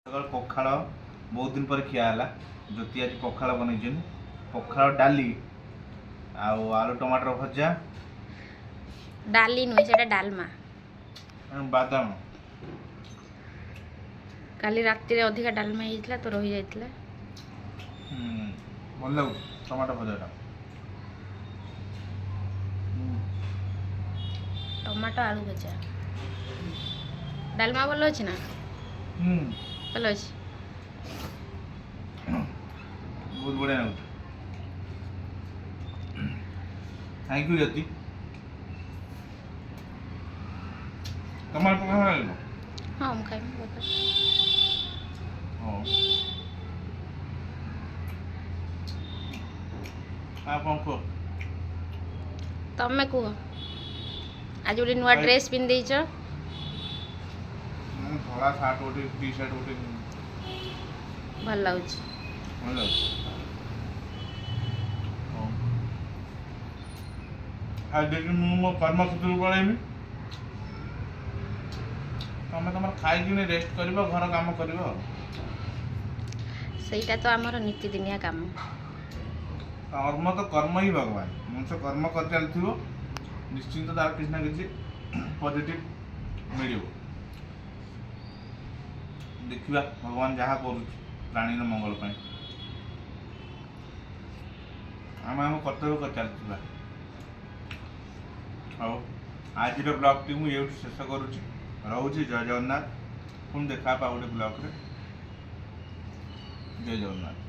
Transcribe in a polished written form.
सकाल पखाड़ बहुत दिन पर खिया है ज्योति आज पखाड़ बन पखाड़ डाली आलू टमाटर भजा डाली नुहे से डालमा बादाम काली राति रे अधिका डालमा होइतला तो रही जाइतला भल लगु टमाटर भजा टमाटो आलू भजा डालमा भल अछि ना भल अछि बहुत बढ़िया लगुच थैंक यू ज्योति टमाटर पखाड़ लगे हाँ हम खाइम बता आप कौन को तमे कुह आज गोटे नुआ ड्रेस पिन देइछ धला सार्ट गोटे टी शर्ट गोटे भल लाଗୁଛି भल आज देखिए मो कर्मसूत्र पड़ेमी तमें तुम खाई रेस्ट कर घर काम कर ସେଇଟା ତ ଆମର ନିତିଦିନିଆ କାମ कर्म तो कर्म ही भगवान मनुष्य कर्म कर चलती निश्चिंत तार किसी ना किसी पॉजिटिव मिल देखा भगवान जहाँ कर प्राणी मंगल पाई आम आम कर्तव्य कर चलता आज ब्लॉग टी मुझे शेष करुच्ची रोचे जय जगन्नाथ पुणी देखा गोटे ब्लॉग रे जय जगन्नाथ।